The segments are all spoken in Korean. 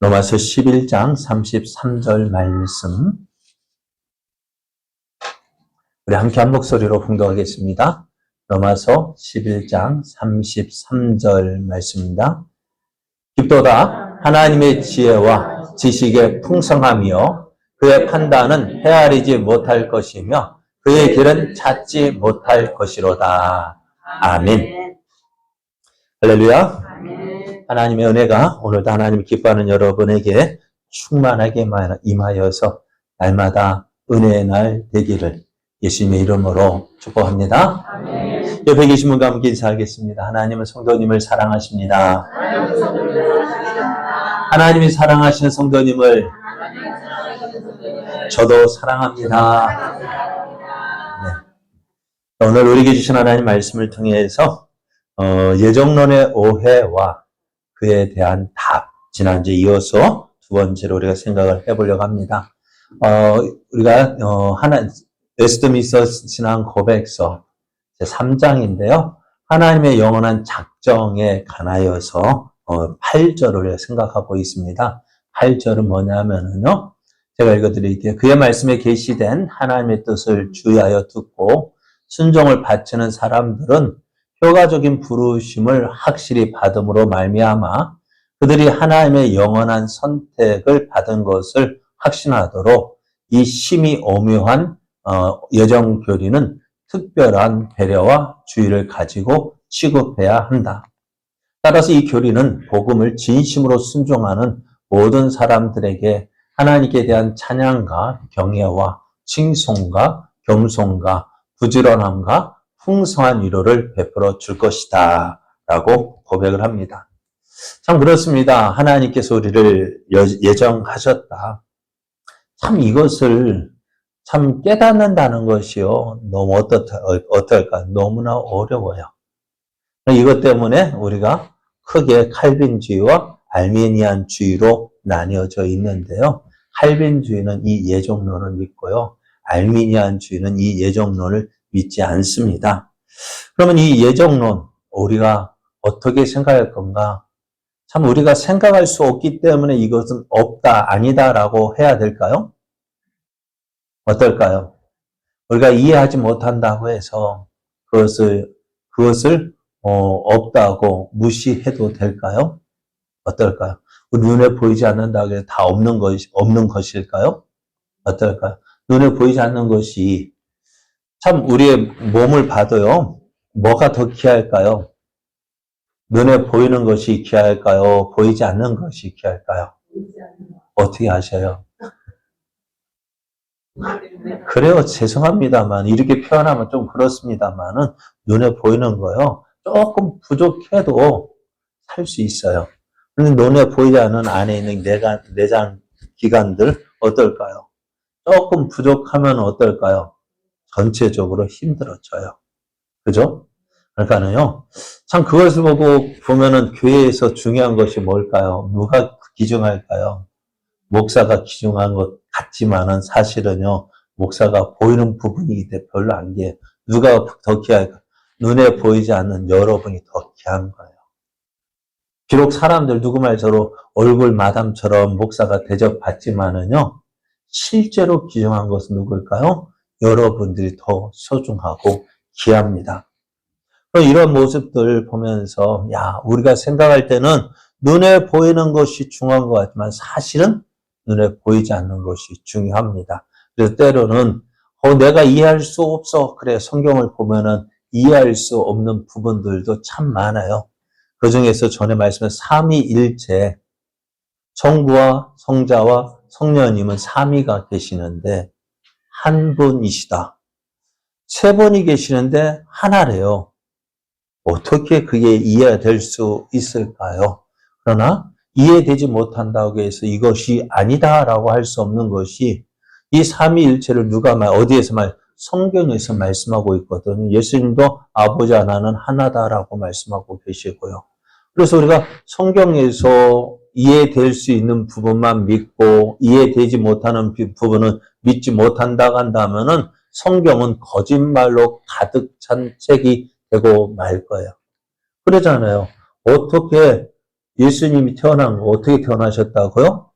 로마서 11장 33절 말씀. 우리 함께 한 목소리로 봉독하겠습니다. 로마서 11장 33절 말씀입니다. 깊도다 하나님의 지혜와 지식의 풍성함이요 그의 판단은 헤아리지 못할 것이며 그의 길은 찾지 못할 것이로다. 아멘. 할렐루야. 하나님의 은혜가 오늘도 하나님 기뻐하는 여러분에게 충만하게 임하여서 날마다 은혜의 날 되기를 예수님의 이름으로 축복합니다. 아멘. 옆에 계신 분과 함께 인사하겠습니다. 하나님은 성도님을 사랑하십니다. 하나님이 사랑하시는 성도님을 저도 사랑합니다. 네. 오늘 우리에게 주신 하나님 말씀을 통해서 예정론의 오해와 그에 대한 답, 지난주에 이어서 두 번째로 우리가 생각을 해보려고 합니다. 우리가 웨스트민스터 신앙 고백서 제3장인데요. 하나님의 영원한 작정에 관하여서 8절을 생각하고 있습니다. 8절은 뭐냐면요. 제가 읽어드릴게요. 그의 말씀에 계시된 하나님의 뜻을 주의하여 듣고 순종을 바치는 사람들은 효과적인 부르심을 확실히 받음으로 말미암아 그들이 하나님의 영원한 선택을 받은 것을 확신하도록 이 심히 오묘한 예정 교리는 특별한 배려와 주의를 가지고 취급해야 한다. 따라서 이 교리는 복음을 진심으로 순종하는 모든 사람들에게 하나님께 대한 찬양과 경외와 칭송과 겸손과 부지런함과 풍성한 위로를 베풀어 줄 것이다 라고 고백을 합니다. 참 그렇습니다. 하나님께서 우리를 예정하셨다. 참 이것을 참 깨닫는다는 것이요. 너무 어떨까? 너무나 어려워요. 이것 때문에 우리가 크게 칼빈주의와 알미니안주의로 나뉘어져 있는데요. 칼빈주의는 이 예정론을 믿고요. 알미니안주의는 이 예정론을 믿지 않습니다. 그러면 이 예정론, 우리가 어떻게 생각할 건가? 참 우리가 생각할 수 없기 때문에 이것은 없다, 아니다라고 해야 될까요? 어떨까요? 우리가 이해하지 못한다고 해서 그것을 없다고 무시해도 될까요? 어떨까요? 우리 눈에 보이지 않는다고 해서 다 없는 것일까요? 어떨까요? 눈에 보이지 않는 것이 참 우리의 몸을 봐도요. 뭐가 더 귀할까요? 눈에 보이는 것이 귀할까요? 보이지 않는 것이 귀할까요? 어떻게 아셔요? 그래요. 죄송합니다만 이렇게 표현하면 좀 그렇습니다만은 눈에 보이는 거요. 조금 부족해도 살 수 있어요. 그런데 눈에 보이지 않는 안에 있는 내장 기관들 어떨까요? 조금 부족하면 어떨까요? 전체적으로 힘들어져요. 그죠? 그러니까는요, 참 그것을 보면은 교회에서 중요한 것이 뭘까요? 누가 기중할까요? 목사가 기중한 것 같지만은 사실은요, 목사가 보이는 부분이기 때문에 별로 안 귀해요. 누가 더 귀할까요? 눈에 보이지 않는 여러분이 더 귀한 거예요. 비록 사람들 누구 말처럼 얼굴 마담처럼 목사가 대접받지만은요, 실제로 기중한 것은 누굴까요? 여러분들이 더 소중하고 귀합니다. 이런 모습들 보면서 우리가 생각할 때는 눈에 보이는 것이 중요한 것 같지만 사실은 눈에 보이지 않는 것이 중요합니다. 그래서 때로는 내가 이해할 수 없어. 그래, 성경을 보면은 이해할 수 없는 부분들도 참 많아요. 그 중에서 전에 말씀한 삼위일체, 성부와 성자와 성령님은 삼위가 계시는데 한 분이시다. 세 분이 계시는데 하나래요. 어떻게 그게 이해될 수 있을까요? 그러나 이해되지 못한다고 해서 이것이 아니다라고 할 수 없는 것이 이 삼위일체를 어디에서 성경에서 말씀하고 있거든요. 예수님도 아버지 하나는 하나다라고 말씀하고 계시고요. 그래서 우리가 성경에서 이해될 수 있는 부분만 믿고 이해되지 못하는 부분은 믿지 못한다고 한다면은 성경은 거짓말로 가득 찬 책이 되고 말 거예요. 그러잖아요. 어떻게 예수님이 태어난 거 어떻게 태어나셨다고요?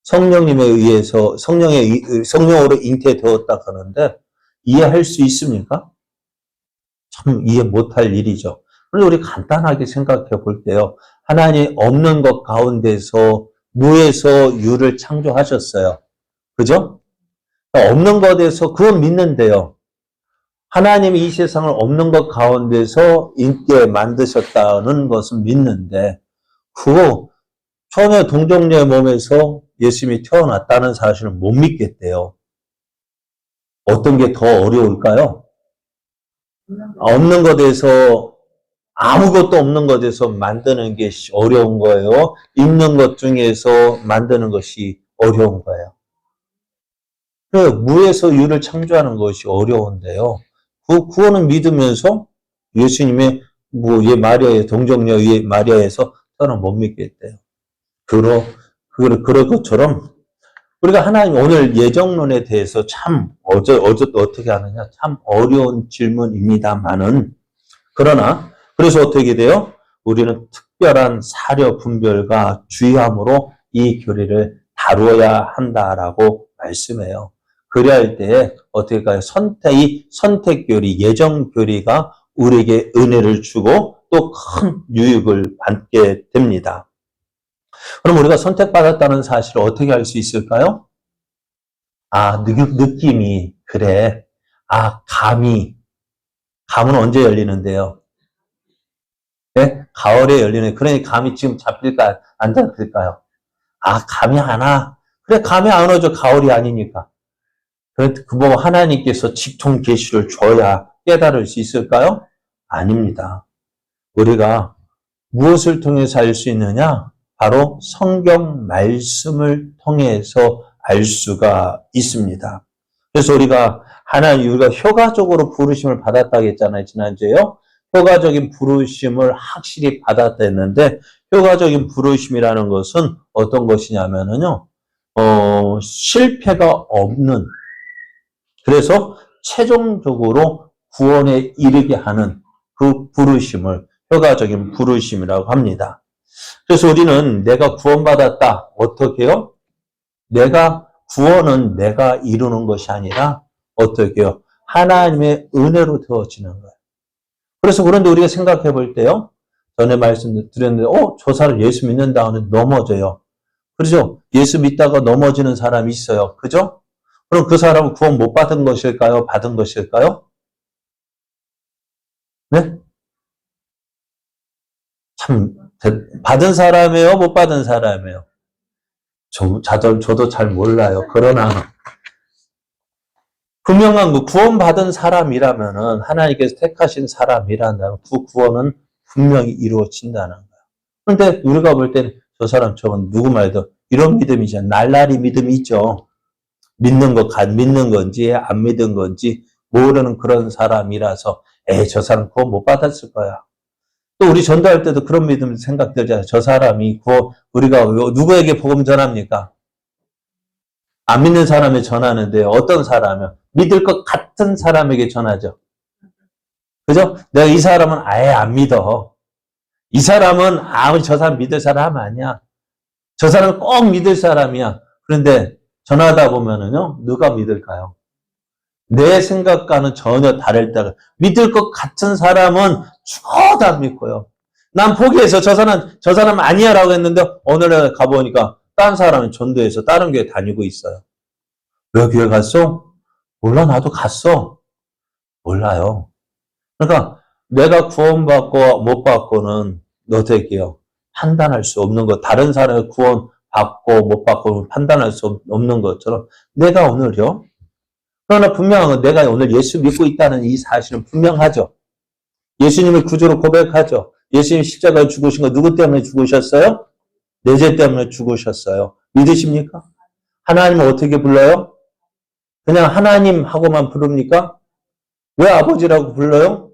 성령님에 의해서 성령으로 잉태되었다 하는데 이해할 수 있습니까? 참 이해 못할 일이죠. 그런데 우리 간단하게 생각해 볼 때요. 하나님 없는 것 가운데서 무에서 유를 창조하셨어요. 그죠? 없는 것에서 그건 믿는데요. 하나님이 이 세상을 없는 것 가운데서 있게 만드셨다는 것은 믿는데 그거 처음에 동정녀의 몸에서 예수님이 태어났다는 사실을 못 믿겠대요. 어떤 게 더 어려울까요? 없는 것에서 아무것도 없는 것에서 만드는 게 어려운 거예요. 있는 것 중에서 만드는 것이 어려운 거예요. 무에서 유를 창조하는 것이 어려운데요. 그거는 믿으면서 예수님의 얘 마리아의 동정녀 얘 마리아에서 저는 못 믿겠대요. 그럴 것처럼 우리가 하나님 오늘 예정론에 대해서 참 어떻게 하느냐 참 어려운 질문입니다만은 그러나 그래서 어떻게 돼요? 우리는 특별한 사려 분별과 주의함으로 이 교리를 다루어야 한다라고 말씀해요. 그래야 할 때에 어떻게 할까요? 선택 교리, 예정 교리가 우리에게 은혜를 주고 또 큰 유익을 받게 됩니다. 그럼 우리가 선택받았다는 사실을 어떻게 알 수 있을까요? 느낌이 그래. 감은 언제 열리는데요? 네? 가을에 열리는. 그러니 감이 지금 잡힐까 안 잡힐까요? 감이 안 와. 그래 감이 안 오죠. 가을이 아니니까. 그 보고 하나님께서 직통 계시를 줘야 깨달을 수 있을까요? 아닙니다. 우리가 무엇을 통해서 알 수 있느냐? 바로 성경 말씀을 통해서 알 수가 있습니다. 그래서 우리가 효과적으로 부르심을 받았다고 했잖아요. 지난주에요. 효과적인 부르심을 확실히 받았다는데 효과적인 부르심이라는 것은 어떤 것이냐면요. 실패가 없는 그래서 최종적으로 구원에 이르게 하는 그 부르심을 효과적인 부르심이라고 합니다. 그래서 우리는 내가 구원받았다. 어떻게요? 구원은 내가 이루는 것이 아니라 어떻게요? 하나님의 은혜로 되어지는 거예요. 그래서 그런데 우리가 생각해 볼 때요. 전에 말씀드렸는데 저 사람 예수 믿는다 하면 넘어져요. 그렇죠? 예수 믿다가 넘어지는 사람이 있어요. 그죠? 그럼 그 사람은 구원 못 받은 것일까요? 받은 것일까요? 네? 참 받은 사람이에요? 못 받은 사람이에요? 저도 잘 몰라요. 그러나 분명한 구원받은 사람이라면은 하나님께서 택하신 사람이라면 그 구원은 분명히 이루어진다는 거예요. 그런데 우리가 볼 때는 저 사람 저건 누구 말도 이런 믿음이죠. 날라리 믿음이 있죠. 믿는 건지 안 믿은 건지 모르는 그런 사람이라서 저 사람 구원 못 받았을 거야. 또 우리 전도할 때도 그런 믿음 생각 들잖아요. 저 사람이 우리가 누구에게 복음 전합니까? 안 믿는 사람에 전하는데 어떤 사람이요? 믿을 것 같은 사람에게 전하죠. 그죠? 내가 이 사람은 아예 안 믿어. 이 사람은 저 사람 믿을 사람 아니야. 저 사람은 꼭 믿을 사람이야. 그런데 전하다 보면은요, 누가 믿을까요? 내 생각과는 전혀 다를 때가 믿을 것 같은 사람은 죽어도 안 믿고요. 난 포기해서 저 사람 아니야라고 했는데 어느 날 가보니까 딴 사람은 전도해서 다른 교회 다니고 있어요. 왜 교회 갔어? 몰라 나도 갔어. 몰라요. 그러니까 내가 구원받고 못 받고는 어떻게요? 판단할 수 없는 것. 다른 사람의 구원받고 못 받고 판단할 수 없는 것처럼 내가 오늘요. 그러나 분명한 건 내가 오늘 예수 믿고 있다는 이 사실은 분명하죠. 예수님을 구주로 고백하죠. 예수님 십자가에 죽으신 거 누구 때문에 죽으셨어요? 내 죄 때문에 죽으셨어요. 믿으십니까? 하나님을 어떻게 불러요? 그냥 하나님하고만 부릅니까? 왜 아버지라고 불러요?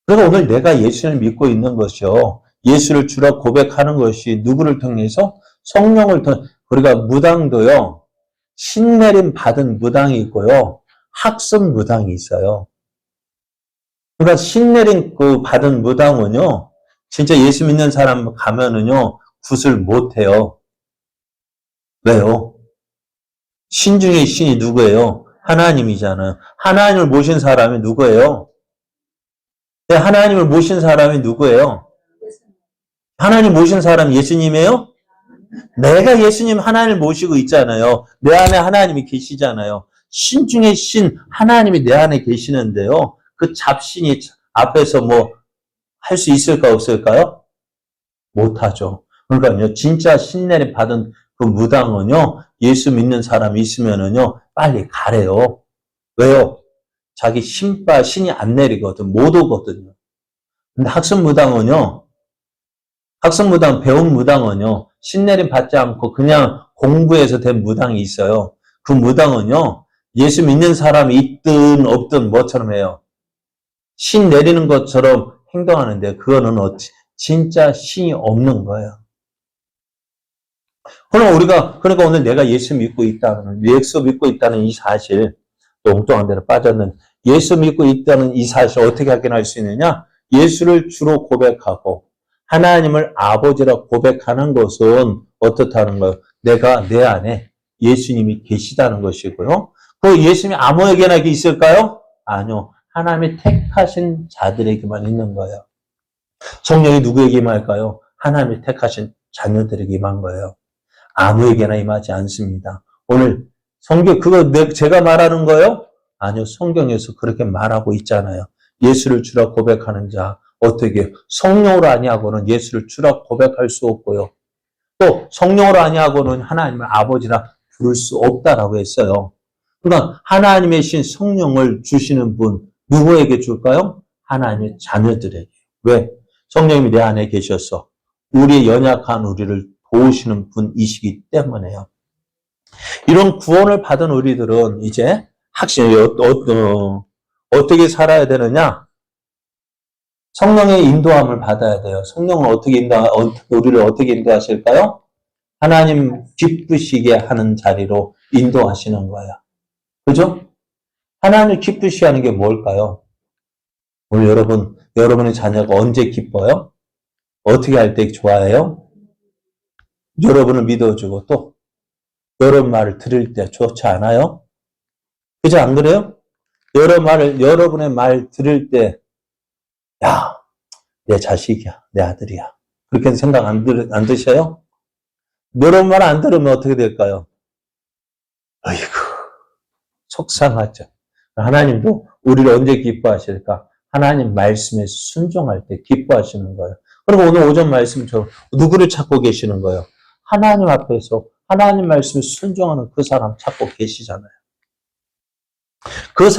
그래서 오늘 내가 예수를 믿고 있는 것이요. 예수를 주라 고백하는 것이 누구를 통해서? 성령을 통해. 우리가 무당도요. 신내림 받은 무당이 있고요. 학습 무당이 있어요. 그러니까 신내림 받은 무당은요. 진짜 예수 믿는 사람 가면은요, 굿을 못해요. 왜요? 신 중에 신이 누구예요? 하나님이잖아요. 하나님을 모신 사람이 누구예요? 네, 하나님을 모신 사람이 누구예요? 하나님 모신 사람이 예수님이에요? 내가 예수님 하나님을 모시고 있잖아요. 내 안에 하나님이 계시잖아요. 신 중에 신, 하나님이 내 안에 계시는데요. 그 잡신이 앞에서 뭐 할 수 있을까 없을까요? 못하죠. 그러니까요, 진짜 신내림 받은 그 무당은요, 예수 믿는 사람이 있으면은요, 빨리 가래요. 왜요? 자기 신이 안 내리거든, 못 오거든요. 근데 배운 무당은요, 신내림 받지 않고 그냥 공부해서 된 무당이 있어요. 그 무당은요, 예수 믿는 사람이 있든 없든 뭐처럼 해요? 신 내리는 것처럼 행동하는데, 그거는 진짜 신이 없는 거예요. 그러니까 오늘 내가 예수 믿고 있다는 이 사실, 또 엉뚱한 데로 빠졌는데, 예수 믿고 있다는 이 사실을 어떻게 확인할 수 있느냐? 예수를 주로 고백하고, 하나님을 아버지라 고백하는 것은 어떻다는 거예요? 내가 내 안에 예수님이 계시다는 것이고요. 그 예수님이 아무에게나 있을까요? 아니요. 하나님이 택하신 자들에게만 있는 거예요. 성령이 누구에게 임할까요? 하나님이 택하신 자녀들에게 임한 거예요. 아무에게나 임하지 않습니다. 오늘 제가 말하는 거예요? 아니요. 성경에서 그렇게 말하고 있잖아요. 예수를 주라 고백하는 자, 어떻게 성령으로 아니하고는 예수를 주라 고백할 수 없고요. 또 성령으로 아니하고는 하나님을 아버지라 부를 수 없다라고 했어요. 그러니까 하나님의 신 성령을 주시는 분 누구에게 줄까요? 하나님의 자녀들에게. 왜? 성령님이 내 안에 계셔서 우리의 연약한 우리를 도우시는 분이시기 때문에요. 이런 구원을 받은 우리들은 이제 어떻게 살아야 되느냐? 성령의 인도함을 받아야 돼요. 성령은 우리를 어떻게 인도하실까요? 하나님 기쁘시게 하는 자리로 인도하시는 거예요. 그죠? 하나님을 기쁘시게 하는 게 뭘까요? 오늘 여러분의 자녀가 언제 기뻐요? 어떻게 할 때 좋아해요? 여러분을 믿어주고 또 여러분 말을 들을 때 좋지 않아요? 그죠? 안 그래요? 여러분의 말 들을 때, 야, 내 자식이야, 내 아들이야. 그렇게 생각 안 드셔요? 여러분 말 안 들으면 어떻게 될까요? 어이구, 속상하죠. 하나님도 우리를 언제 기뻐하실까? 하나님 말씀에 순종할 때 기뻐하시는 거예요. 그리고 오늘 오전 말씀처럼 누구를 찾고 계시는 거예요? 하나님 앞에서 하나님 말씀에 순종하는 그 사람 찾고 계시잖아요. 그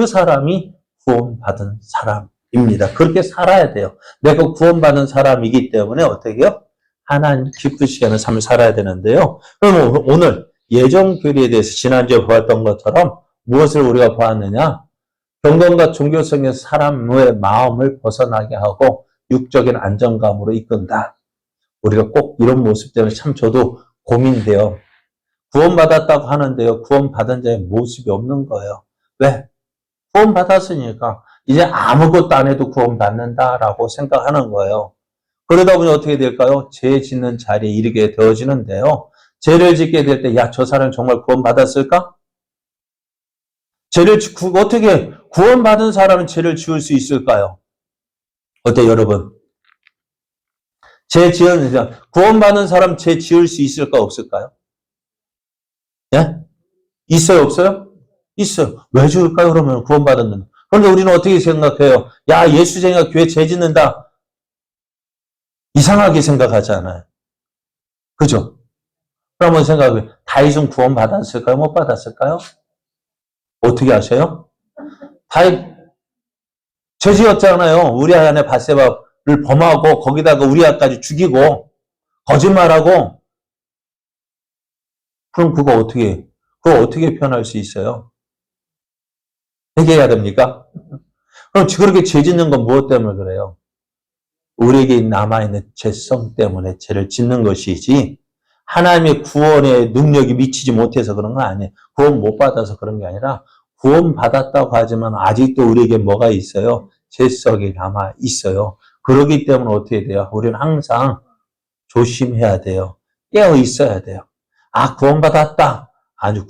사람이 구원받은 사람입니다. 그렇게 살아야 돼요. 내가 구원받은 사람이기 때문에 어떻게 해요? 하나님 기쁘시게 하는 삶을 살아야 되는데요. 그럼 오늘 예정 교리에 대해서 지난주에 보았던 것처럼 무엇을 우리가 보았느냐? 경건과 종교성에서 사람의 마음을 벗어나게 하고 육적인 안정감으로 이끈다. 우리가 꼭 이런 모습 때문에 참 저도 고민돼요. 구원받았다고 하는데요. 구원받은 자의 모습이 없는 거예요. 왜? 구원받았으니까 이제 아무것도 안 해도 구원받는다라고 생각하는 거예요. 그러다 보니 어떻게 될까요? 죄 짓는 자리에 이르게 되어지는데요. 죄를 짓게 될 때, 야, 저 사람 정말 구원받았을까? 어떻게 구원받은 사람은 죄를 지을 수 있을까요? 어때 여러분? 구원받은 사람 죄 지을 수 있을까 없을까요? 예? 있어요 없어요? 있어요. 왜 지을까요 그러면 구원받았는데. 그런데 우리는 어떻게 생각해요? 야 예수쟁이가 교회 죄 짓는다. 이상하게 생각하잖아요. 그죠? 그러면 생각해. 다윗은 구원받았을까요? 못 받았을까요? 어떻게 아세요? 다윗 죄 지었잖아요. 우리아 안에 밧세바를 범하고 거기다가 우리아까지 죽이고 거짓말하고. 그럼 그거 어떻게 표현할 수 있어요? 회개해야 됩니까? 그럼 그렇게 죄 짓는 건 무엇 때문에 그래요? 우리에게 남아있는 죄성 때문에 죄를 짓는 것이지 하나님의 구원의 능력이 미치지 못해서 그런 건 아니에요. 구원 못 받아서 그런 게 아니라 구원 받았다고 하지만 아직도 우리에게 뭐가 있어요? 죄성이 남아 있어요. 그러기 때문에 어떻게 돼요? 우리는 항상 조심해야 돼요. 깨어 있어야 돼요. 아, 구원받았다. 아주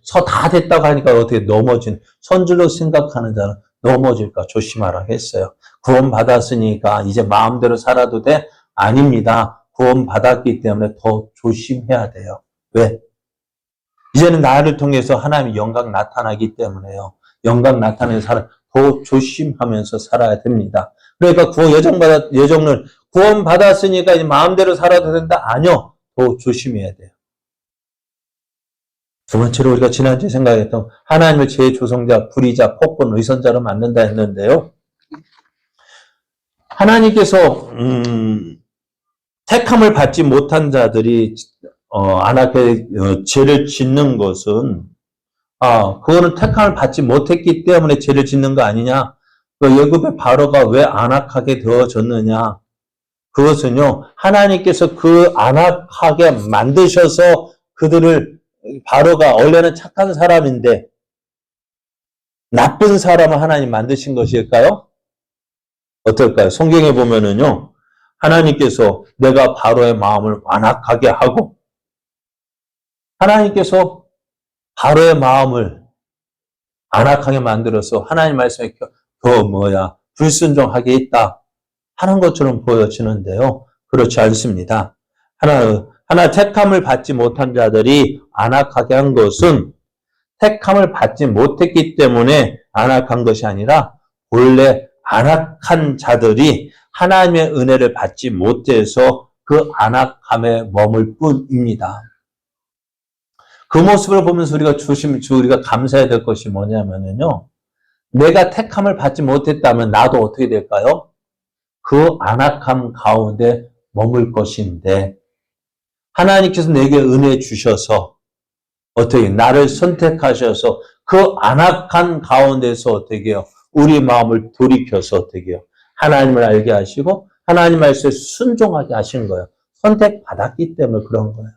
서 다 됐다고 하니까 어떻게 넘어진, 선줄로 생각하는 자는 넘어질까 조심하라 했어요. 구원받았으니까 이제 마음대로 살아도 돼? 아닙니다. 구원받았기 때문에 더 조심해야 돼요. 왜? 이제는 나를 통해서 하나님의 영광 나타나기 때문에요. 영광 나타내는 사람 더 조심하면서 살아야 됩니다. 그러니까 예정을 구원받았으니까 이제 마음대로 살아도 된다? 아니요. 더 조심해야 돼요. 두 번째로 우리가 지난주에 생각했던 하나님을 재조성자, 불의자, 폭군, 의선자로 만든다 했는데요. 하나님께서 택함을 받지 못한 자들이 죄를 짓는 것은 그거는 택함을 받지 못했기 때문에 죄를 짓는 거 아니냐? 애굽의 바로가 왜 안악하게 되어졌느냐? 그것은요, 하나님께서 그 안악하게 만드셔서 그들을 바로가 원래는 착한 사람인데 나쁜 사람을 하나님 만드신 것일까요? 어떨까요? 성경에 보면은요, 하나님께서 내가 바로의 마음을 완악하게 하고 하나님께서 바로의 마음을 안악하게 만들어서 하나님 말씀에 불순종하게 있다 하는 것처럼 보여지는데요. 그렇지 않습니다. 하나 택함을 받지 못한 자들이 안악하게 한 것은 택함을 받지 못했기 때문에 안악한 것이 아니라 원래 안악한 자들이 하나님의 은혜를 받지 못해서 그 안악함에 머물 뿐입니다. 그 모습을 보면서 우리가 감사해야 될 것이 뭐냐면요. 내가 택함을 받지 못했다면 나도 어떻게 될까요? 그 안악함 가운데 머물 것인데 하나님께서 내게 은혜 주셔서 어떻게 나를 선택하셔서 그 안악한 가운데서 어떻게 해요? 우리 마음을 돌이켜서 어떻게 해요? 하나님을 알게 하시고 하나님 말씀에 순종하게 하신 거예요. 선택받았기 때문에 그런 거예요.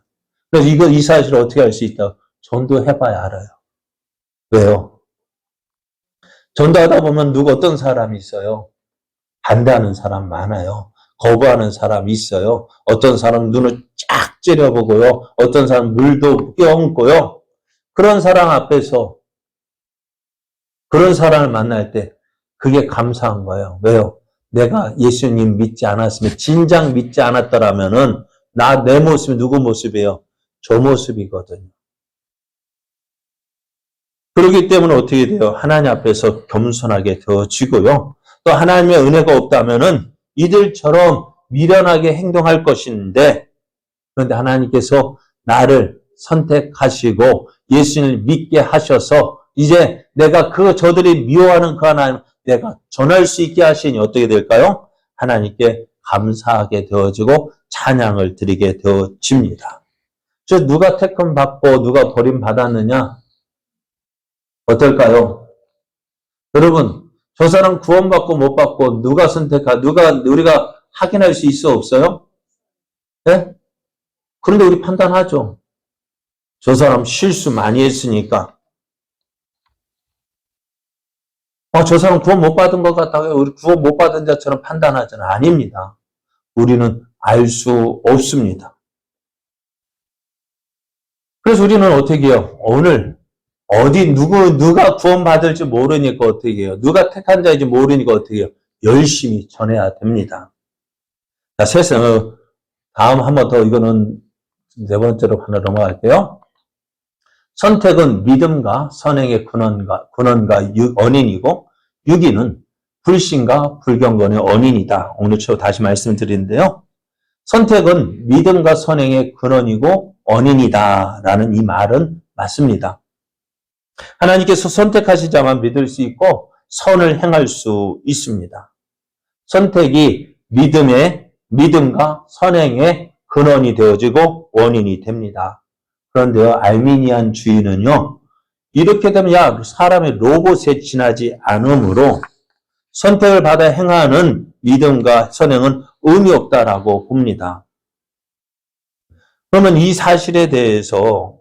그래서 이 사실을 어떻게 알 수 있다? 전도해봐야 알아요. 왜요? 전도하다 보면 어떤 사람이 있어요? 반대하는 사람 많아요. 거부하는 사람이 있어요. 어떤 사람은 눈을 쫙 째려보고요. 어떤 사람은 물도 껴안고요. 그런 사람 앞에서 그런 사람을 만날 때 그게 감사한 거예요. 왜요? 내가 예수님 믿지 않았으면 진작 믿지 않았더라면은 내 모습이 누구 모습이에요? 저 모습이거든요. 그렇기 때문에 어떻게 돼요? 하나님 앞에서 겸손하게 되어지고요. 또 하나님의 은혜가 없다면은 이들처럼 미련하게 행동할 것인데 그런데 하나님께서 나를 선택하시고 예수님을 믿게 하셔서 이제 내가 저들이 미워하는 그 하나님 내가 전할 수 있게 하시니 어떻게 될까요? 하나님께 감사하게 되어지고 찬양을 드리게 되어집니다. 누가 택함 받고 누가 버림받았느냐? 어떨까요? 여러분, 저 사람 구원받고 못 받고 우리가 확인할 수 있어 없어요? 네? 그런데 우리 판단하죠. 저 사람 실수 많이 했으니까. 저 사람 구원 못 받은 것 같다고요? 우리 구원 못 받은 자처럼 판단하잖아요. 아닙니다. 우리는 알 수 없습니다. 그래서 우리는 어떻게 해요? 오늘 누가 구원받을지 모르니까 어떻게 해요? 누가 택한 자인지 모르니까 어떻게 해요? 열심히 전해야 됩니다. 자, 다음 한 번 더 이거는 네 번째로 하나 넘어갈게요. 선택은 믿음과 선행의 근원과 원인이고 유기는 불신과 불경건의 원인이다. 오늘 다시 말씀을 드리는데요. 선택은 믿음과 선행의 근원이고 원인이다 라는 이 말은 맞습니다. 하나님께서 선택하시자만 믿을 수 있고 선을 행할 수 있습니다. 선택이 믿음과 선행의 근원이 되어지고 원인이 됩니다. 그런데요, 알미니안 주의는요, 이렇게 되면 사람의 로봇에 지나지 않으므로 선택을 받아 행하는 믿음과 선행은 의미 없다라고 봅니다. 그러면 이 사실에 대해서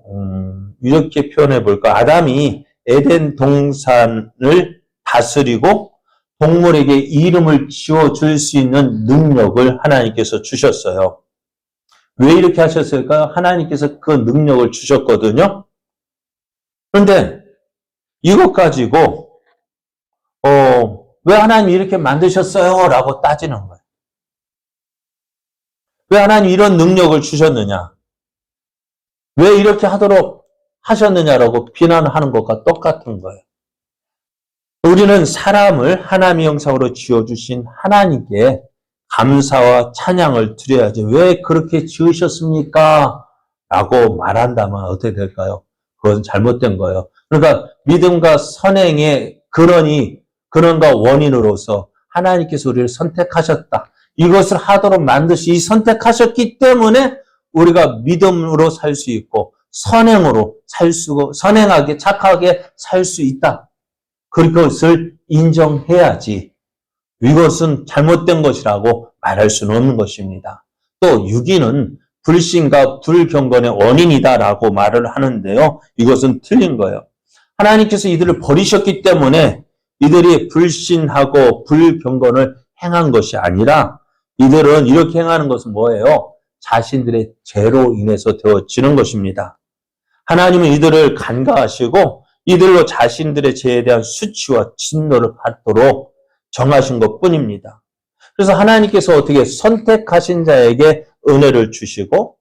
이렇게 표현해 볼까? 아담이 에덴 동산을 다스리고 동물에게 이름을 지어줄 수 있는 능력을 하나님께서 주셨어요. 왜 이렇게 하셨을까요? 하나님께서 그 능력을 주셨거든요. 그런데 이것 가지고 왜 하나님이 이렇게 만드셨어요? 라고 따지는 거예요. 왜 하나님 이런 능력을 주셨느냐? 왜 이렇게 하도록 하셨느냐라고 비난하는 것과 똑같은 거예요. 우리는 사람을 하나님의 형상으로 지어주신 하나님께 감사와 찬양을 드려야지. 왜 그렇게 지으셨습니까? 라고 말한다면 어떻게 될까요? 그건 잘못된 거예요. 그러니까 믿음과 선행의 근원과 원인으로서 하나님께서 우리를 선택하셨다. 이것을 하도록 만드시 선택하셨기 때문에 우리가 믿음으로 살 수 있고 선행으로 선행하게 착하게 살 수 있다. 그것을 인정해야지 이것은 잘못된 것이라고 말할 수는 없는 것입니다. 또 유기는 불신과 불경건의 원인이다라고 말을 하는데요. 이것은 틀린 거예요. 하나님께서 이들을 버리셨기 때문에 이들이 불신하고 불경건을 행한 것이 아니라 이들은 이렇게 행하는 것은 뭐예요? 자신들의 죄로 인해서 되어지는 것입니다. 하나님은 이들을 간과하시고 이들로 자신들의 죄에 대한 수치와 진노를 받도록 정하신 것뿐입니다. 그래서 하나님께서 어떻게 선택하신 자에게 은혜를 주시고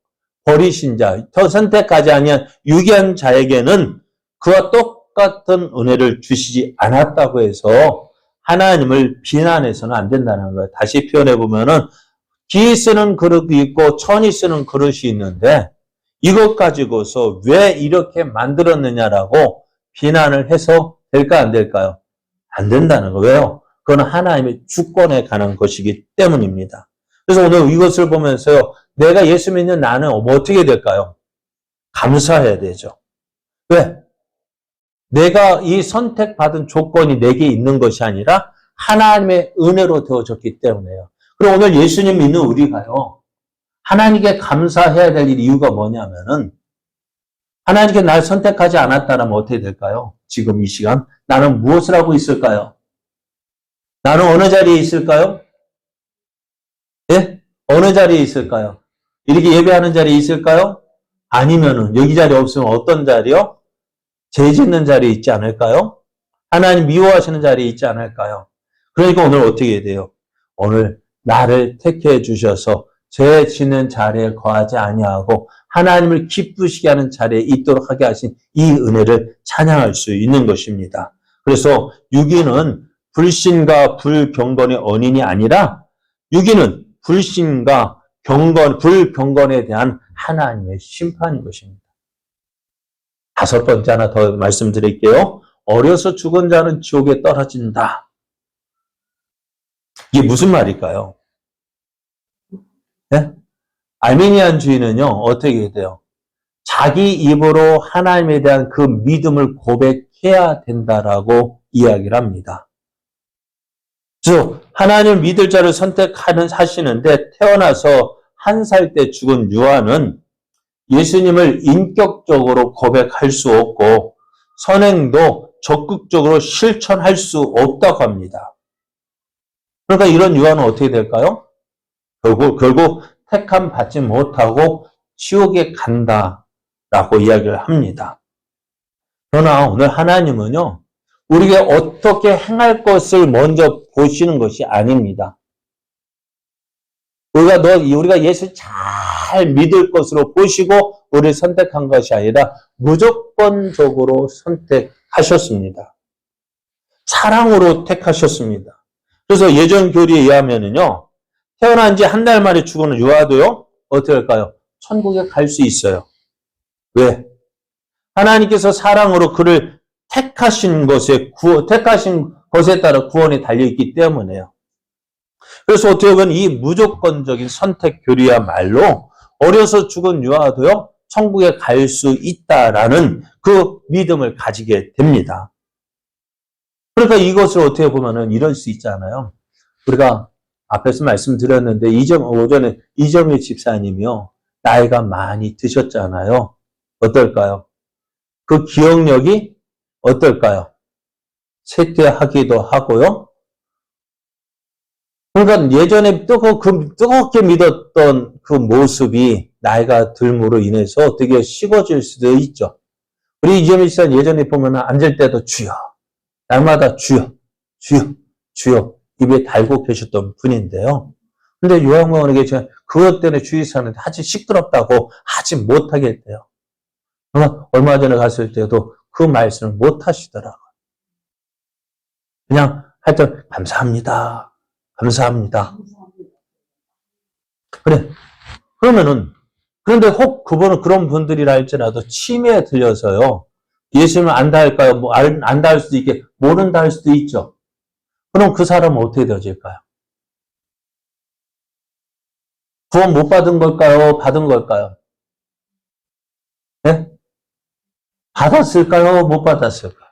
버리신 자, 더 선택하지 아니한 유기한 자에게는 그와 똑같은 은혜를 주시지 않았다고 해서 하나님을 비난해서는 안 된다는 거예요. 다시 표현해 보면은 기 쓰는 그릇이 있고 천이 쓰는 그릇이 있는데 이것 가지고서 왜 이렇게 만들었느냐라고 비난을 해서 될까 안 될까요? 안 된다는 거예요. 왜요? 그건 하나님의 주권에 관한 것이기 때문입니다. 그래서 오늘 이것을 보면서요. 내가 예수 믿는 나는 어떻게 될까요? 감사해야 되죠. 왜? 내가 이 선택받은 조건이 내게 있는 것이 아니라 하나님의 은혜로 되어졌기 때문에요. 그리고 오늘 예수님 믿는 우리가요. 하나님께 감사해야 될 이유가 뭐냐면은 하나님께 날 선택하지 않았다면 어떻게 될까요? 지금 이 시간 나는 무엇을 하고 있을까요? 나는 어느 자리에 있을까요? 예? 어느 자리에 있을까요? 이렇게 예배하는 자리에 있을까요? 아니면은 여기 자리에 없으면 어떤 자리요? 죄 짓는 자리에 있지 않을까요? 하나님 미워하시는 자리에 있지 않을까요? 그러니까 오늘 어떻게 해야 돼요? 오늘 나를 택해 주셔서 죄 짓는 자리에 거하지 아니하고 하나님을 기쁘시게 하는 자리에 있도록 하게 하신 이 은혜를 찬양할 수 있는 것입니다. 그래서 유기는 불신과 불경건의 원인이 아니라 유기는 불신과 불경건에 대한 하나님의 심판인 것입니다. 다섯 번째 하나 더 말씀드릴게요. 어려서 죽은 자는 지옥에 떨어진다. 이게 무슨 말일까요? 네? 알미니안주의는요, 어떻게 돼요? 자기 입으로 하나님에 대한 그 믿음을 고백해야 된다라고 이야기를 합니다. 그래서 하나님을 믿을 자를 하시는데 태어나서 1살 때 죽은 유아는 예수님을 인격적으로 고백할 수 없고 선행도 적극적으로 실천할 수 없다고 합니다. 그러니까 이런 유아는 어떻게 될까요? 결국 택함 받지 못하고 지옥에 간다라고 이야기를 합니다. 그러나 오늘 하나님은요, 우리가 어떻게 행할 것을 먼저 보시는 것이 아닙니다. 우리가 예수 잘 믿을 것으로 보시고 우리를 선택한 것이 아니라 무조건적으로 선택하셨습니다. 사랑으로 택하셨습니다. 그래서 예전 교리에 의하면은요, 태어난 지 한 달 만에 죽은 유아도요, 어떻게 할까요? 천국에 갈 수 있어요. 왜? 하나님께서 사랑으로 그를 택하신 것에 따라 구원이 달려있기 때문에요. 그래서 어떻게 보면 이 무조건적인 선택 교리야말로 어려서 죽은 유아도요, 천국에 갈 수 있다라는 그 믿음을 가지게 됩니다. 그러니까 이것을 어떻게 보면은 이럴 수 있잖아요. 우리가 앞에서 말씀드렸는데 오전에 이정희 집사님이요, 나이가 많이 드셨잖아요. 어떨까요? 그 기억력이 어떨까요? 쇠퇴하기도 하고요. 그러니까 예전에 뜨겁게 믿었던 그 모습이 나이가 들므로 인해서 되게 식어질 수도 있죠. 우리 이재명 씨는 예전에 보면 앉을 때도 주여, 날마다 주여, 주여, 주여 입에 달고 계셨던 분인데요. 근데 요한복음에 제가 그것 때문에 주의 사람한테 하지 시끄럽다고 하지 못하게 했대요. 얼마 전에 갔을 때도 그 말씀을 못 하시더라고요. 그냥 하여튼 감사합니다. 감사합니다. 그래. 그런데 혹 그분은 그런 분들이라 할지라도 치매에 들려서요. 예수님을 안다 할까요? 안다 할 수도 있게, 모른다 할 수도 있죠. 그럼 그 사람은 어떻게 되어질까요? 구원 못 받은 걸까요? 받은 걸까요? 네? 받았을까요? 못 받았을까요?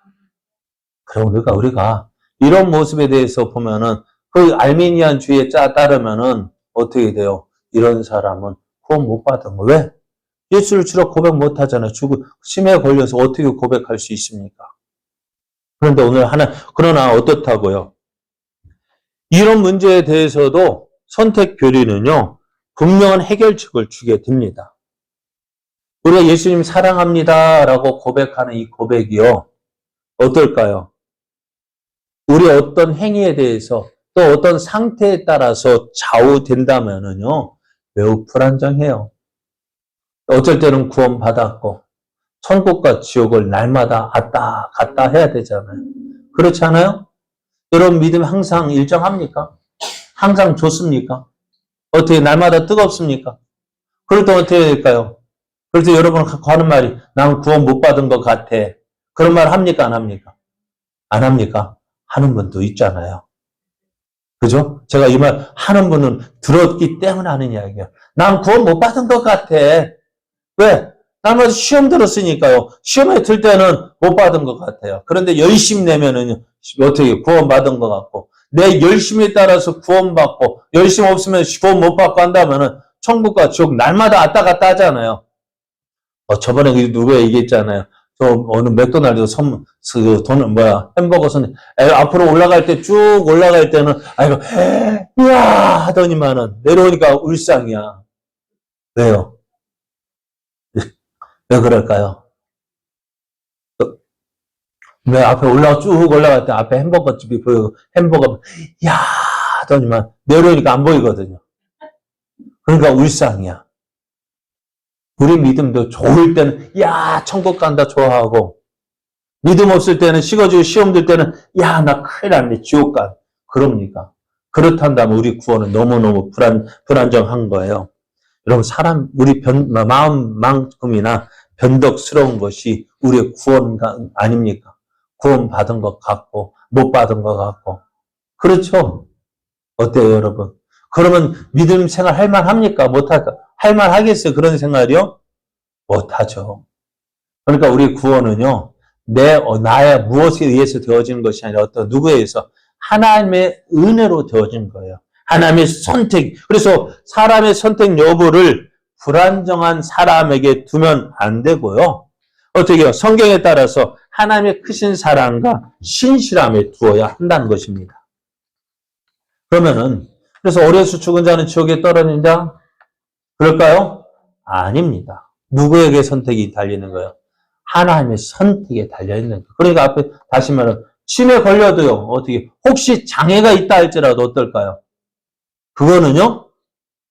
그럼 우리가 이런 모습에 대해서 보면은 그 알미니안주의에 따르면은 어떻게 돼요? 이런 사람은 구원 못 받은 거. 왜? 예수를 주로 고백 못 하잖아요. 치매에 걸려서 어떻게 고백할 수 있습니까? 그런데 오늘 그러나 어떻다고요? 이런 문제에 대해서도 선택 교리는요, 분명한 해결책을 주게 됩니다. 우리가 예수님 사랑합니다 라고 고백하는 이 고백이요, 어떨까요? 우리의 어떤 행위에 대해서 또 어떤 상태에 따라서 좌우된다면은요, 매우 불안정해요. 어쩔 때는 구원받았고, 천국과 지옥을 날마다 왔다 갔다 해야 되잖아요. 그렇지 않아요? 여러분 믿음 항상 일정합니까? 항상 좋습니까? 어떻게 날마다 뜨겁습니까? 그럴 때 어떻게 될까요? 그럴 때 여러분 하는 말이 난 구원 못 받은 것 같아. 그런 말 합니까? 안 합니까? 안 합니까? 하는 분도 있잖아요. 그죠? 제가 이 말 하는 분은 들었기 때문에 하는 이야기예요. 난 구원 못 받은 것 같아. 왜? 날마다 시험 들었으니까요. 시험에 들 때는 못 받은 것 같아요. 그런데 열심히 내면은 어떻게 구원 받은 것 같고, 내 열심에 따라서 구원 받고, 열심 없으면 구원 못 받고 한다면은 천국과 지옥 날마다 왔다 갔다 하잖아요. 저번에 누가 얘기했잖아요. 저 어느 맥도날드 햄버거 앞으로 올라갈 때 쭉 올라갈 때는 아이고 이야 하더니만은 내려오니까 울상이야. 왜요? 왜 그럴까요? 왜 앞에 쭉 올라갈 때 앞에 햄버거 집이 보이고 햄버거 야 하더니만 내려오니까 안 보이거든요. 그러니까 울상이야. 우리 믿음도 좋을 때는 야 천국 간다 좋아하고, 믿음 없을 때는 식어지고 시험 들 때는 야 나 큰일 났네 지옥 가. 그럽니까? 그렇단다면 우리 구원은 너무너무 불안정한 거예요. 여러분 우리 마음만큼이나 변덕스러운 것이 우리의 구원 아닙니까? 구원 받은 것 같고 못 받은 것 같고. 그렇죠? 어때요 여러분? 그러면 믿음 생활 할 만합니까? 못할까? 할 만하겠어요? 그런 생활이요? 못하죠. 그러니까 우리 구원은요, 나의 무엇에 의해서 되어지는 것이 아니라 어떤 누구에 의해서 하나님의 은혜로 되어진 거예요. 하나님의 선택. 그래서 사람의 선택 여부를 불안정한 사람에게 두면 안 되고요. 어떻게 해요? 성경에 따라서 하나님의 크신 사랑과 신실함에 두어야 한다는 것입니다. 그래서 어려서 죽은 자는 지옥에 떨어진 자? 그럴까요? 아닙니다. 누구에게 선택이 달리는 거예요? 하나님의 선택에 달려있는 거예요. 그러니까 앞에 다시 말하면 치매 걸려도요. 어떻게 혹시 장애가 있다 할지라도 어떨까요? 그거는요.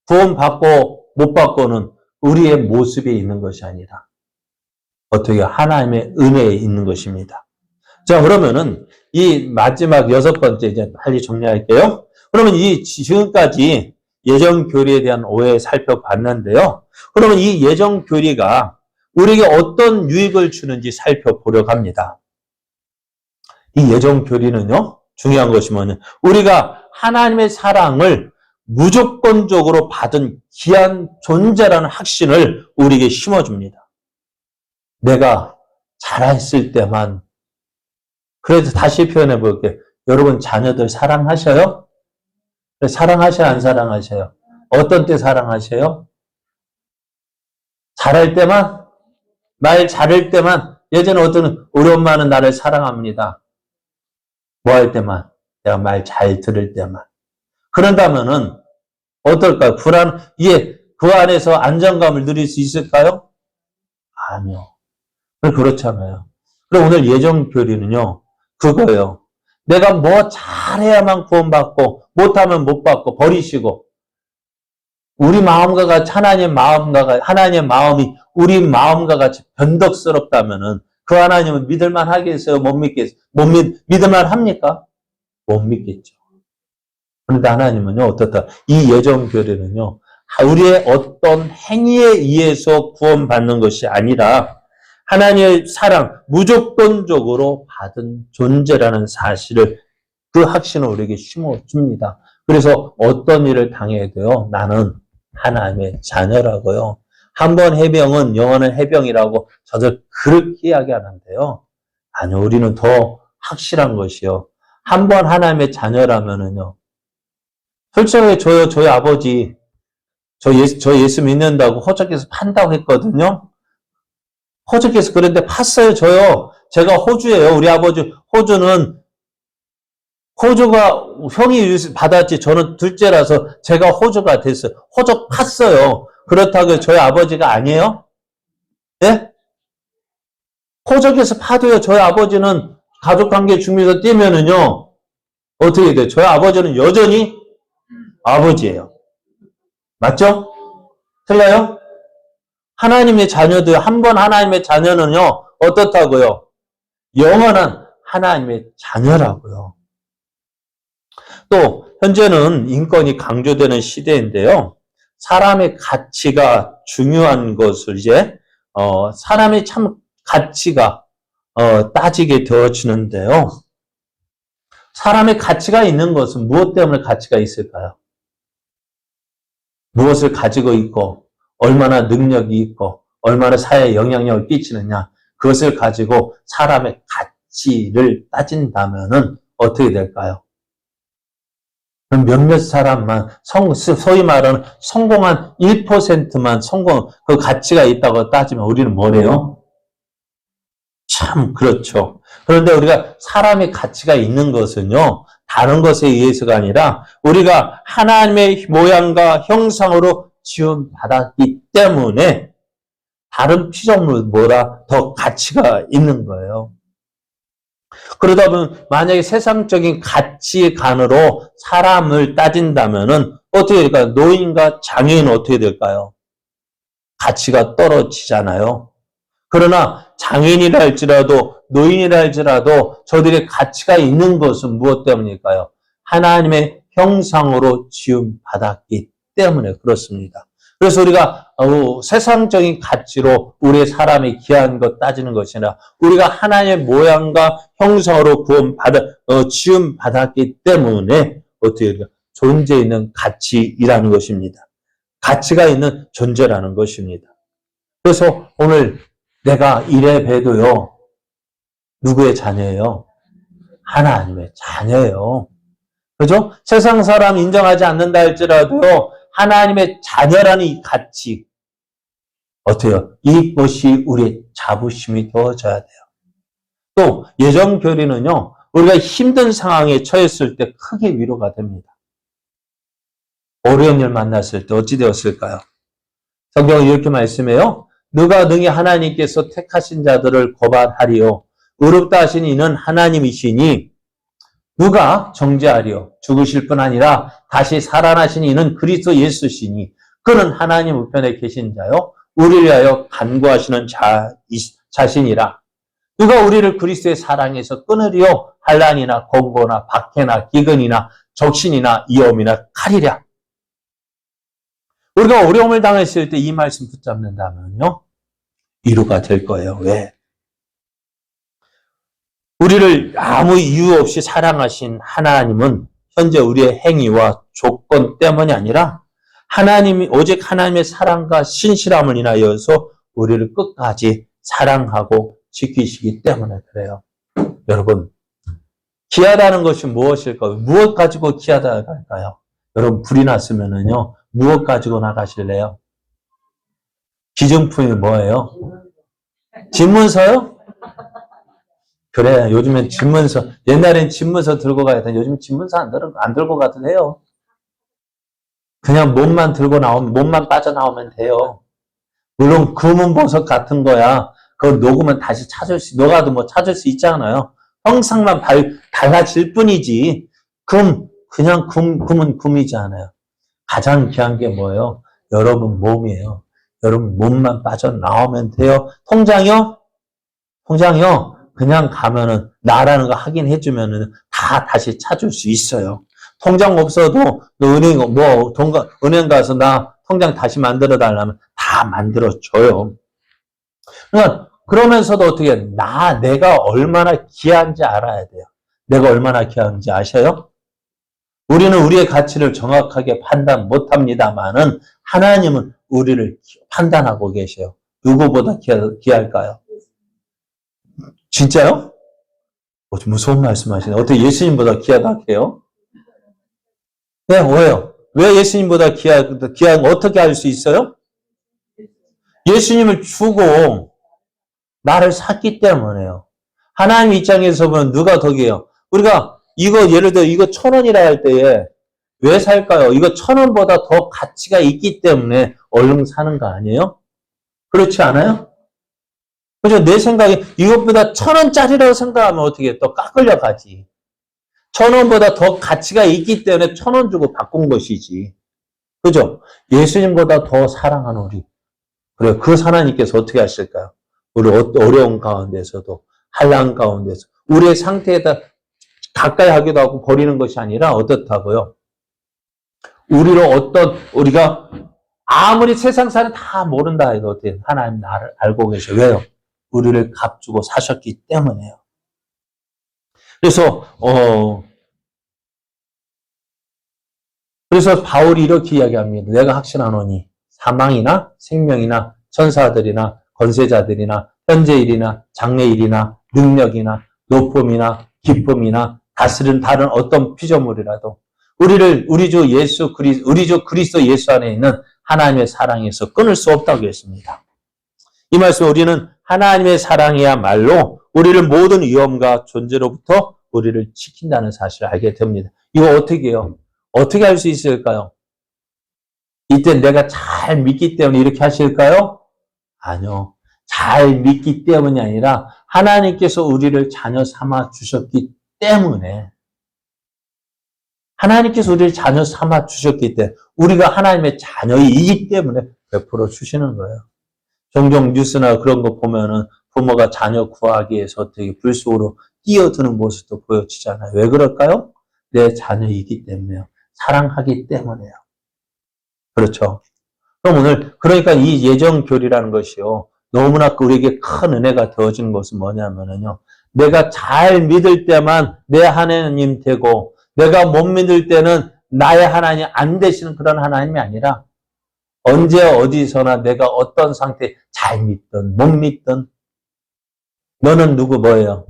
구원받고 못 받고는 우리의 모습에 있는 것이 아니라 어떻게 하나님의 은혜에 있는 것입니다. 자, 그러면은 이 마지막 6번째 이제 빨리 정리할게요. 그러면 지금까지 예정 교리에 대한 오해 살펴봤는데요. 그러면 이 예정 교리가 우리에게 어떤 유익을 주는지 살펴보려고 합니다. 이 예정 교리는요, 중요한 것이 뭐냐. 우리가 하나님의 사랑을 무조건적으로 받은 귀한 존재라는 확신을 우리에게 심어줍니다. 내가 잘했을 때만. 그래서 다시 표현해 볼게요. 여러분 자녀들 사랑하셔요? 사랑하셔요? 안 사랑하셔요? 어떤 때 사랑하셔요? 잘할 때만? 말 잘할 때만? 예전에 우리 엄마는 나를 사랑합니다. 뭐 할 때만? 내가 말 잘 들을 때만. 그런다면은 어떨까요? 그 안에서 안정감을 누릴 수 있을까요? 아니요. 그렇잖아요. 그럼 오늘 예정교리는요, 그거예요. 내가 뭐 잘해야만 구원받고, 못하면 못 받고, 버리시고, 우리 마음과 같이, 하나님의 마음이 우리 마음과 같이 변덕스럽다면은, 그 하나님은 믿을만 하겠어요? 못 믿겠어요? 믿을만 합니까? 못 믿겠죠. 그런데 하나님은요, 어떻다? 이 예정교리는요, 우리의 어떤 행위에 의해서 구원받는 것이 아니라, 하나님의 사랑, 무조건적으로 받은 존재라는 사실을 그 확신을 우리에게 심어줍니다. 그래서 어떤 일을 당해도요, 나는 하나님의 자녀라고요. 한 번 해병은 영원한 해병이라고 저들 그렇게 이야기하는데요. 아니요, 우리는 더 확실한 것이요. 한 번 하나님의 자녀라면은요, 솔직하게 저희 아버지, 저 예수 믿는다고 호적에서 판다고 했거든요. 호주께서 그런데 팠어요, 저요. 제가 호주예요. 우리 아버지 호주가 형이 받았지. 저는 둘째라서 제가 호주가 됐어요. 호적 팠어요. 그렇다고 저희 아버지가 아니에요? 예? 호적에서 파도요. 저희 아버지는 가족관계 중에서 뛰면은요. 어떻게 돼요? 저희 아버지는 여전히 아버지예요. 맞죠? 틀려요? 하나님의 자녀들, 한 번 하나님의 자녀는요, 어떻다고요? 영원한 하나님의 자녀라고요. 또, 현재는 인권이 강조되는 시대인데요. 사람의 가치가 중요한 것을 사람의 참 가치가, 따지게 되어지는데요. 사람의 가치가 있는 것은 무엇 때문에 가치가 있을까요? 무엇을 가지고 있고, 얼마나 능력이 있고 얼마나 사회에 영향력을 끼치느냐 그것을 가지고 사람의 가치를 따진다면은 어떻게 될까요? 몇몇 사람만 소위 말하는 성공한 1%만 그 가치가 있다고 따지면 우리는 뭐래요? 참 그렇죠. 그런데 우리가 사람의 가치가 있는 것은요. 다른 것에 의해서가 아니라 우리가 하나님의 모양과 형상으로 지원받았기 때문에 다른 피조물보다 더 가치가 있는 거예요. 그러다 보면 만약에 세상적인 가치관으로 사람을 따진다면은 어떻게 될까요? 노인과 장애인은 어떻게 될까요? 가치가 떨어지잖아요. 그러나 장애인이라 할지라도 노인이라 할지라도 저들의 가치가 있는 것은 무엇 때문일까요? 하나님의 형상으로 지음받았기 때문에 그렇습니다. 그래서 우리가 세상적인 가치로 우리의 사람이 귀한 것 따지는 것이 아니라 우리가 하나님의 모양과 형상으로 지음받았기 때문에 어떻게 될까요? 존재 있는 가치이라는 것입니다. 가치가 있는 존재라는 것입니다. 그래서 오늘 내가 이래 봬도요. 누구의 자녀예요? 하나님의 자녀예요. 그죠? 세상 사람 인정하지 않는다 할지라도 하나님의 자녀라는 이 가치 어때요? 이것이 우리의 자부심이 되어져야 돼요. 또 예정교리는요. 우리가 힘든 상황에 처했을 때 크게 위로가 됩니다. 어려운 일 만났을 때 어찌 되었을까요? 성경은 이렇게 말씀해요. 누가 능히 하나님께서 택하신 자들을 고발하리요. 의롭다 하신 이는 하나님이시니 누가 정죄하리요. 죽으실 뿐 아니라 다시 살아나신 이는 그리스도 예수시니 그는 하나님 우편에 계신 자요. 우리를 위하여 간구하시는 자신이라. 누가 우리를 그리스도의 사랑에서 끊으리요. 환난이나 공고나 박해나 기근이나 적신이나 위험이나 칼이랴. 우리가 어려움을 당했을 때 이 말씀 붙잡는다면요. 위로가 될 거예요. 왜? 우리를 아무 이유 없이 사랑하신 하나님은 현재 우리의 행위와 조건 때문이 아니라 오직 하나님의 사랑과 신실함을 인하여서 우리를 끝까지 사랑하고 지키시기 때문에 그래요. 여러분, 귀하다는 것이 무엇일까요? 무엇 가지고 귀하다고 할까요? 여러분, 불이 났으면은요, 무엇 가지고 나가실래요? 기증품이 뭐예요? 집문서요? 그래, 요즘엔 집문서, 옛날엔 집문서 들고 가야 돼. 요즘 집문서 안 들고 가도 돼요. 그냥 몸만 들고 나오면, 몸만 빠져나오면 돼요. 물론 금은보석 같은 거야. 그거 녹으면 다시 녹아도 뭐 찾을 수 있잖아요. 형상만 달라질 뿐이지. 그냥 금은 금이지 않아요. 가장 귀한 게 뭐예요? 여러분 몸이에요. 여러분 몸만 빠져나오면 돼요. 통장이요? 그냥 가면은 나라는 거 확인해주면은 다 다시 찾을 수 있어요. 통장 없어도 은행 가서 나 통장 다시 만들어 달라면 다 만들어 줘요. 그러면서도 어떻게 내가 얼마나 귀한지 알아야 돼요. 내가 얼마나 귀한지 아셔요? 우리는 우리의 가치를 정확하게 판단 못 합니다만은 하나님은 우리를 판단하고 계셔요. 누구보다 귀할까요? 진짜요? 무서운 말씀 하시네. 어떻게 예수님보다 귀하다 해요? 네, 왜요? 왜 예수님보다 귀한 거 어떻게 알 수 있어요? 예수님을 주고 나를 샀기 때문에요. 하나님 입장에서 보면 누가 더 귀해요? 우리가 예를 들어 이거 1,000원이라 할 때에 왜 살까요? 이거 1,000원보다 더 가치가 있기 때문에 얼른 사는 거 아니에요? 그렇지 않아요? 그죠? 내 생각에 이것보다 1,000원짜리라고 생각하면 어떻게 또 깎으려 가지. 1,000원보다 더 가치가 있기 때문에 1,000원 주고 바꾼 것이지. 그죠? 예수님보다 더 사랑하는 우리. 그래, 그 하나님께서 어떻게 하실까요? 우리 어려운 가운데서도, 한란 가운데서, 우리의 상태에다 가까이 하기도 하고 버리는 것이 아니라 어떻다고요? 우리가 아무리 세상 사람 다 모른다 해도 어떻게 하나님 나를 알고 계셔. 왜요? 우리를 값주고 사셨기 때문에요. 그래서 바울이 이렇게 이야기합니다. 내가 확신하노니 사망이나 생명이나 천사들이나 권세자들이나 현재일이나 장래일이나 능력이나 높음이나 기쁨이나 다스린 다른 어떤 피조물이라도 우리 주 그리스도 예수 안에 있는 하나님의 사랑에서 끊을 수 없다고 했습니다. 이 말씀 우리는 하나님의 사랑이야말로 우리를 모든 위험과 존재로부터 우리를 지킨다는 사실을 알게 됩니다. 이거 어떻게 해요? 어떻게 할 수 있을까요? 이때 내가 잘 믿기 때문에 이렇게 하실까요? 아니요. 잘 믿기 때문이 아니라 하나님께서 우리를 자녀 삼아 주셨기 때문에 우리가 하나님의 자녀이기 때문에 베풀어 주시는 거예요. 종종 뉴스나 그런 거 보면은 부모가 자녀 구하기 위해서 어떻게 불 속으로 뛰어드는 모습도 보여지잖아요. 왜 그럴까요? 내 자녀이기 때문에요. 사랑하기 때문에요. 그렇죠. 그럼 그러니까 이 예정교리라는 것이요. 너무나 우리에게 큰 은혜가 되어지는 것은 뭐냐면요. 내가 잘 믿을 때만 내 하나님 되고, 내가 못 믿을 때는 나의 하나님 안 되시는 그런 하나님이 아니라, 언제 어디서나 내가 어떤 상태에 잘 믿든 못 믿든, 너는 뭐예요?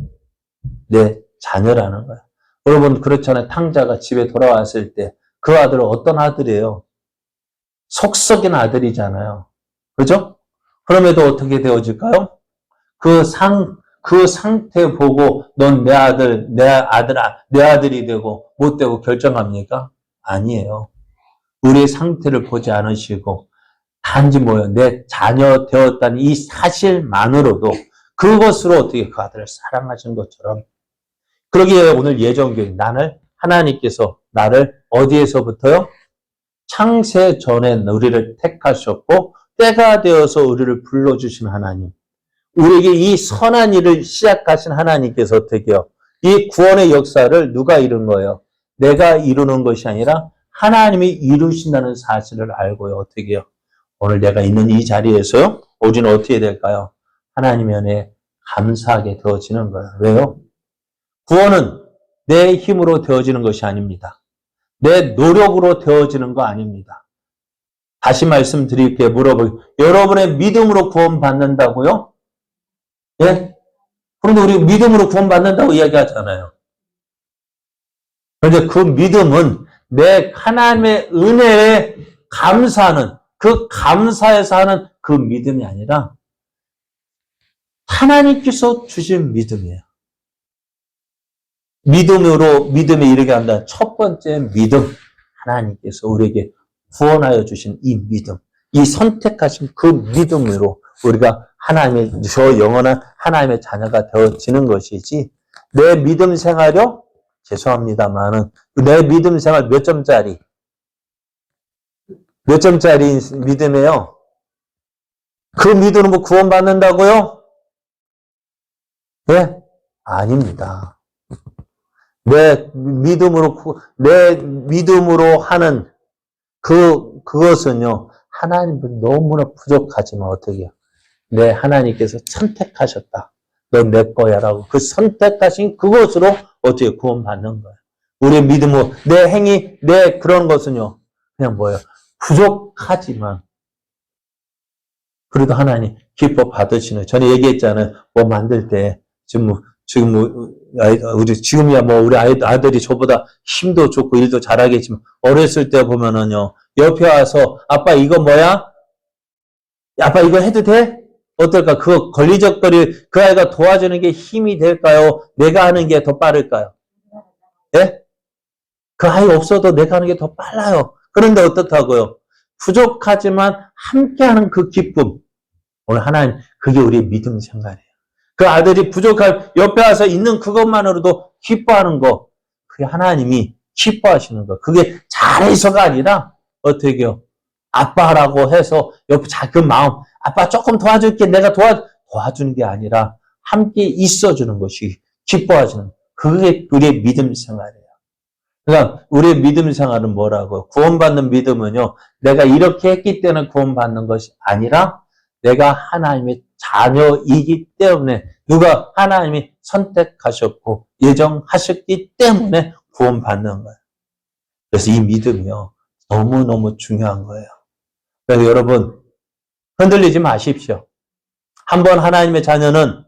내 자녀라는 거야. 여러분 그렇잖아요. 탕자가 집에 돌아왔을 때 그 아들은 어떤 아들이에요? 속썩인 아들이잖아요. 그죠? 그럼에도 어떻게 되어질까요? 그 상태 보고 넌 내 아들이 되고 못 되고 결정합니까? 아니에요. 우리의 상태를 보지 않으시고 단지 내 자녀 되었다는 이 사실만으로도 그것으로 어떻게 그 아들을 사랑하신 것처럼 그러기에 오늘 예정교회 하나님께서 나를 어디에서부터요? 창세 전에 우리를 택하셨고 때가 되어서 우리를 불러주신 하나님. 우리에게 이 선한 일을 시작하신 하나님께서 어떻게 해요? 이 구원의 역사를 누가 이룬 거예요? 내가 이루는 것이 아니라 하나님이 이루신다는 사실을 알고요. 어떻게 해요? 오늘 내가 있는 이 자리에서요. 우리는 어떻게 될까요? 하나님의 은혜에 감사하게 되어지는 거예요. 왜요? 구원은 내 힘으로 되어지는 것이 아닙니다. 내 노력으로 되어지는 거 아닙니다. 다시 말씀드릴게요. 여러분의 믿음으로 구원받는다고요? 예? 그런데 우리 믿음으로 구원받는다고 이야기하잖아요. 그런데 그 믿음은 내 하나님의 은혜에 감사하는, 그 감사해서 하는 그 믿음이 아니라 하나님께서 주신 믿음이에요. 믿음에 이르게 한다. 첫 번째 믿음. 하나님께서 우리에게 구원하여 주신 이 믿음, 이 선택하신 그 믿음으로 우리가 하나님의, 저 영원한 하나님의 자녀가 되어지는 것이지, 내 믿음 생활요? 죄송합니다만은, 내 믿음 생활 몇 점짜리? 몇 점짜리 믿음이에요? 그 믿음으로 구원받는다고요? 네? 아닙니다. 내 믿음으로 하는 그것은요, 하나님은 너무나 부족하지만 어떻게 해요? 내 하나님께서 선택하셨다. 너 내 거야라고 그 선택하신 그것으로 어떻게 구원받는 거예요. 우리의 믿음으로 내 행위, 내 그런 것은요, 그냥 뭐예요? 부족하지만 그래도 하나님 기뻐 받으시는. 전에 얘기했잖아요. 뭐 만들 때 지금이야 뭐 우리 아들이 저보다 힘도 좋고 일도 잘하겠지만 어렸을 때 보면은요, 옆에 와서 아빠 이거 뭐야? 아빠 이거 해도 돼? 어떨까? 그거 걸리적거리 그 아이가 도와주는 게 힘이 될까요? 내가 하는 게 더 빠를까요? 예? 그 아이 없어도 내가 하는 게 더 빨라요. 그런데 어떻다고요? 부족하지만 함께하는 그 기쁨. 오늘 하나님, 그게 우리의 믿음 생활이에요. 그 아들이 부족할 옆에 와서 있는 그것만으로도 기뻐하는 거. 그게 하나님이 기뻐하시는 거. 그게 잘해서가 아니라 어떻게 해요? 아빠라고 해서 옆에 그 마음, 아빠 조금 도와줄게. 내가 도와주는 게 아니라 함께 있어주는 것이 기뻐하시는, 그게 우리의 믿음 생활이에요. 그러니까 우리의 믿음 생활은 뭐라고요? 구원받는 믿음은요, 내가 이렇게 했기 때문에 구원받는 것이 아니라 내가 하나님의 자녀이기 때문에, 누가 하나님이 선택하셨고 예정하셨기 때문에 구원받는 거예요. 그래서 이 믿음이요, 너무너무 중요한 거예요. 그래서 여러분, 흔들리지 마십시오. 한번 하나님의 자녀는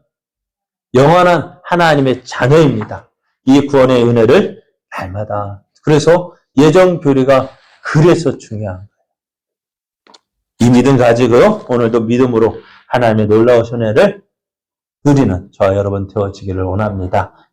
영원한 하나님의 자녀입니다. 이 구원의 은혜를 날마다. 그래서 예정 교리가 그래서 중요한 거예요. 이 믿음 가지고 오늘도 믿음으로 하나님의 놀라우신 은혜를 누리는 저와 여러분 되어지기를 원합니다.